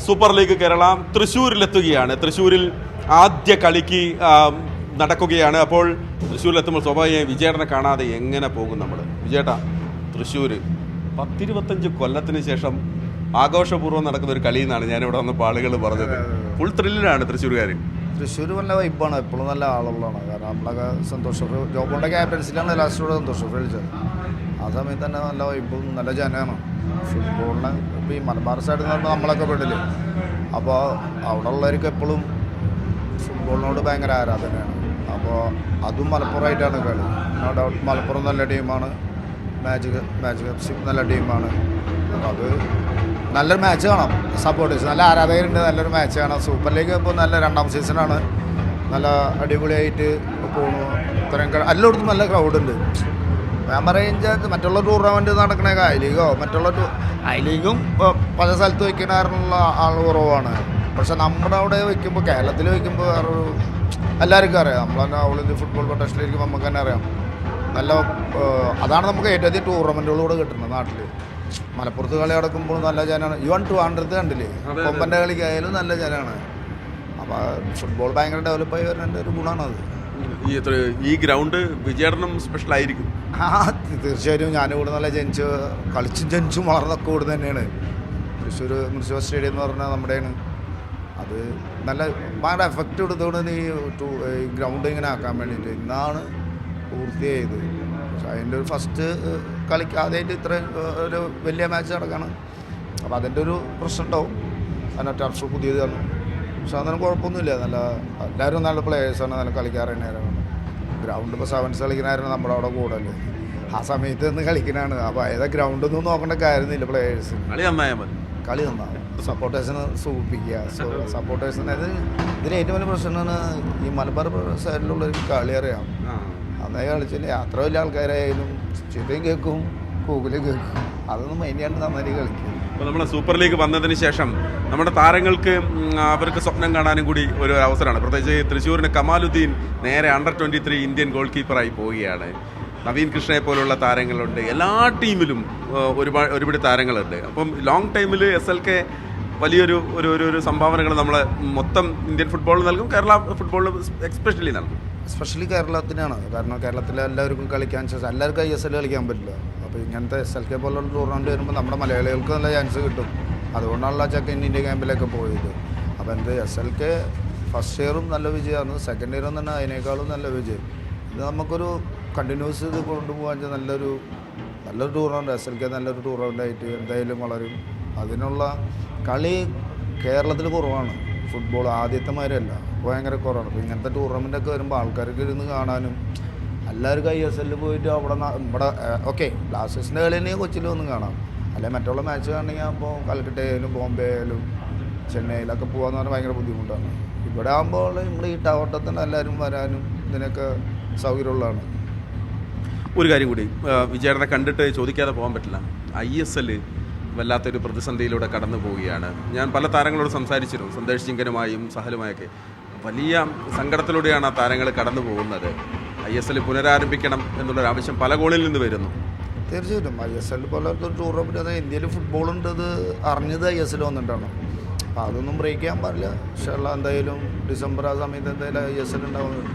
Super league Kerala തൃശ്ശൂരിലെത്തുകയാണ്. തൃശ്ശൂരിൽ ആദ്യ കളിക്ക് നടക്കുകയാണ്. അപ്പോൾ തൃശ്ശൂരിലെത്തുമ്പോൾ സ്വാഭാവികമായി വിജയേട്ടനെ കാണാതെ എങ്ങനെ പോകും നമ്മൾ? വിജയേട്ടാ, തൃശ്ശൂർ 10-25 കൊല്ലത്തിന് ശേഷം ആഘോഷപൂർവ്വം നടക്കുന്ന ഒരു കളി എന്നാണ് ഞാനിവിടെ വന്നപ്പോൾ ആളുകൾ പറഞ്ഞത്. ഫുൾ ത്രില്ലിലാണ് തൃശ്ശൂർകാർ. തൃശ്ശൂർ നല്ല വൈബാണ്, എപ്പോഴും നല്ല ആളുകളാണ്. കാരണം നമ്മളൊക്കെ സന്തോഷം ജോബോളുടെ ക്യാപ്റ്റൻസിലാണ് ലാസ്റ്റോടെ സന്തോഷം കളിച്ചത്. ആ സമയത്ത് തന്നെ നല്ല വൈബും നല്ല ജനമാണ്. ഫുട്ബോളിനെ ഇപ്പോൾ ഈ മലബാർ സൈഡിൽ നിന്ന് പറഞ്ഞാൽ നമ്മളൊക്കെ പെടില്ലേ, അപ്പോൾ അവിടെ ഉള്ളവർക്ക് എപ്പോഴും ഫുട്ബോളിനോട് ഭയങ്കര ആരാധനയാണ്. അപ്പോൾ അതും മലപ്പുറമായിട്ടാണ് കളി. നോ ഡൗട്ട് മലപ്പുറം നല്ല ടീമാണ്, മാച്ച് നല്ല ടീമാണ്. അപ്പോൾ അത് നല്ലൊരു മാച്ച് കാണാം. സപ്പോർട്ടേഴ്സ് നല്ല ആരാധകരുണ്ട്, നല്ലൊരു മാച്ച് കാണാം. സൂപ്പർ ലീഗ് ഇപ്പോൾ നല്ല 2ാം സീസണാണ്, നല്ല അടിപൊളിയായിട്ട് പോണു. ഇത്രയും എല്ലായിടത്തും നല്ല ക്രൗഡുണ്ട്. ഞാൻ പറയുന്നത് മറ്റുള്ള ടൂർണമെൻറ്റ് നടക്കണ ഐ ലീഗോ മറ്റുള്ള ഐ ലീഗും പല സ്ഥലത്ത് വയ്ക്കണാറുള്ള ആൾ കുറവാണ്. പക്ഷെ നമ്മുടെ അവിടെ വയ്ക്കുമ്പോൾ, കേരളത്തിൽ വയ്ക്കുമ്പോൾ വേറൊരു എല്ലാവർക്കും അറിയാം. നമ്മൾ തന്നെ ഓൾ ഇന്ത്യ ഫുട്ബോൾ ഫെഡറേഷനിലേക്ക് നമുക്ക് തന്നെ അറിയാം. നല്ല അതാണ് നമുക്ക് ഏറ്റവും അധികം ടൂർണമെൻറ്റുകളൂടെ കിട്ടുന്നത് നാട്ടിൽ. മലപ്പുറത്ത് കളി നടക്കുമ്പോൾ നല്ല ജനമാണ്. ഈവൻ 200 കണ്ടില്ലേ, കൊമ്പൻ്റെ കളിക്കായാലും നല്ല ജനമാണ്. അപ്പോൾ ഫുട്ബോൾ ഭയങ്കര ഡെവലപ്പായി വരുന്നതിൻ്റെ ഒരു ഗുണമാണത്. ഈ ഗ്രൗണ്ട് വിജയേട്ടനും സ്പെഷ്യലായിരിക്കും. തീർച്ചയായിട്ടും. ഞാനിവിടെ നല്ല കളിച്ചും വളർന്നൊക്കെ ഇവിടെ തന്നെയാണ്. തൃശ്ശൂർ മുനിസിപ്പൽ സ്റ്റേഡിയം എന്ന് പറഞ്ഞാൽ നമ്മുടെയാണ്. അത് നല്ല ഭയങ്കര എഫക്റ്റ് കൊടുത്തുകൊണ്ട് ഈ ഗ്രൗണ്ട് ഇങ്ങനെ ആക്കാൻ വേണ്ടിയിട്ട് ഇന്നാണ് പൂർത്തിയായത്. പക്ഷെ അതിൻ്റെ ഒരു ഫസ്റ്റ് കളിക്ക് ആദ്യമായിട്ട് ഇത്ര ഒരു വലിയ മാച്ച് നടക്കുകയാണ്. അപ്പോൾ അതിൻ്റെ ഒരു പ്രശ്നം ഉണ്ടാവും. അതിന് ടർഫ് പുതിയതാണ്. പക്ഷെ അതൊന്നും കുഴപ്പമൊന്നുമില്ല. നല്ല എല്ലാവരും നല്ല പ്ലേയേഴ്സാണ്, നല്ല കളിക്കാറുണ്ടായിരുന്നു. ഗ്രൗണ്ട് ഇപ്പോൾ സെവൻസ് കളിക്കുന്നതായിരുന്നു നമ്മുടെ അവിടെ കൂടുതൽ. ആ സമയത്ത് നിന്ന് കളിക്കുന്നതാണ്. അപ്പോൾ ഏതാ ഗ്രൗണ്ടൊന്നും നോക്കേണ്ട കാര്യമൊന്നുമില്ല. പ്ലേയേഴ്സ് കളി നന്നാവും, സപ്പോർട്ടേഴ്സിനെ സൂചിപ്പിക്കുക. സപ്പോർട്ടേഴ്സിന് ഇതിന് ഏറ്റവും വലിയ പ്രശ്നമാണ് ഈ മലബാർ സൈഡിലുള്ളവർക്ക് കളി അറിയാം. നന്നായി കളിച്ചില്ല അത്ര വലിയ ആൾക്കാരായാലും ചീത്തയും കേൾക്കും, കൂകലും കേൾക്കും. അതൊന്നും മൈൻഡാണ്ട് നന്നായി കളിക്കും. ഇപ്പോൾ നമ്മുടെ സൂപ്പർ ലീഗ് വന്നതിന് ശേഷം നമ്മുടെ താരങ്ങൾക്ക് അവർക്ക് സ്വപ്നം കാണാനും കൂടി ഒരു അവസരമാണ്. പ്രത്യേകിച്ച് തൃശ്ശൂരിന് കമാലുദ്ദീൻ നേരെ അണ്ടർ-23 ഇന്ത്യൻ ഗോൾ കീപ്പറായി പോവുകയാണ്. നവീൻ കൃഷ്ണയെ പോലുള്ള താരങ്ങളുണ്ട്. എല്ലാ ടീമിലും ഒരുപാട് താരങ്ങളുണ്ട്. അപ്പം ലോങ് ടൈമിൽ SLK വലിയൊരു ഒരു സംഭാവനകൾ നമ്മൾ മൊത്തം ഇന്ത്യൻ ഫുട്ബോളിൽ നൽകും, കേരള ഫുട്ബോളിൽ എക്സ്പെഷ്യലി നൽകും. എസ്പെഷ്യലി കേരളത്തിനാണ്. കാരണം കേരളത്തിലെ എല്ലാവർക്കും കളിക്കാൻ ചാൻസ്, എല്ലാവർക്കും ISL കളിക്കാൻ പറ്റില്ല. അപ്പോൾ ഇങ്ങനത്തെ SLK പോലുള്ള ടൂർണമെൻറ്റ് വരുമ്പോൾ നമ്മുടെ മലയാളികൾക്ക് നല്ല ചാൻസ് കിട്ടും. അതുകൊണ്ടാണല്ലോ ചെക്കൻ ഇന്ത്യ ക്യാമ്പിലൊക്കെ പോയത്. അപ്പോൾ എന്ത് SLK ഫസ്റ്റ് ഇയറും നല്ല വിജയമാണ്, സെക്കൻഡ് ഇയറും തന്നെ അതിനേക്കാളും നല്ല വിജയം. ഇത് നമുക്കൊരു കണ്ടിന്യൂസ് ഇത് കൊണ്ടുപോകാൻ നല്ലൊരു ടൂർണമെൻറ്റ്. SLK നല്ലൊരു ടൂർണമെൻറ്റായിട്ട് എന്തായാലും വളരും. അതിനുള്ള കളി കേരളത്തിൽ കുറവാണ്. ഫുട്ബോൾ ആദ്യത്തെ മാതിരിയല്ല, ഭയങ്കര കുറവാണ്. അപ്പോൾ ഇങ്ങനത്തെ ടൂർണമെൻറ്റൊക്കെ വരുമ്പോൾ ആൾക്കാർക്ക് ഇരുന്ന് കാണാനും എല്ലാവർക്കും ISL പോയിട്ട് ഇവിടെ ഓക്കെ ബ്ലാസ്റ്റേഴ്സിൻ്റെ കളി തന്നെ കൊച്ചിയിൽ ഒന്നും കാണാം. അല്ലെങ്കിൽ മറ്റുള്ള മാച്ച് കാണണമെങ്കിൽ അപ്പോൾ കൽക്കട്ടയിലും ബോംബെ ആയാലും ചെന്നൈയിലൊക്കെ പോകാമെന്ന് പറഞ്ഞാൽ ഭയങ്കര ബുദ്ധിമുട്ടാണ്. ഇവിടെ ആകുമ്പോൾ നമ്മൾ ഈ ടവട്ടത്തിന് എല്ലാവരും വരാനും ഇതിനൊക്കെ സൗകര്യമുള്ളതാണ്. ഒരു കാര്യം കൂടി വിജയേട്ടനെ കണ്ടിട്ട് ചോദിക്കാതെ പോകാൻ പറ്റില്ല. ISL വല്ലാത്തൊരു പ്രതിസന്ധിയിലൂടെ കടന്നു പോവുകയാണ്. ഞാൻ പല താരങ്ങളോട് സംസാരിച്ചിരുന്നു, സന്ദേശ് ചിങ്കനുമായും സഹലുമായൊക്കെ. വലിയ സങ്കടത്തിലൂടെയാണ് ആ താരങ്ങൾ കടന്നു പോകുന്നത്. ISL പുനരാരംഭിക്കണം എന്നുള്ളൊരാവശ്യം പല കോണിൽ നിന്ന് വരുന്നു. തീർച്ചയായിട്ടും ISL പോലത്തെ ടൂർണമെൻറ്റ് അത് ഇന്ത്യയിൽ ഫുട്ബോളുണ്ട്, അത് അറിഞ്ഞത് ISL വന്നിട്ടാണ്. അപ്പോൾ അതൊന്നും ബ്രേക്ക് ചെയ്യാൻ പാടില്ല. പക്ഷേ എന്തായാലും ഡിസംബർ ആ സമയത്ത് എന്തായാലും ISL ഉണ്ടാവുന്നത്.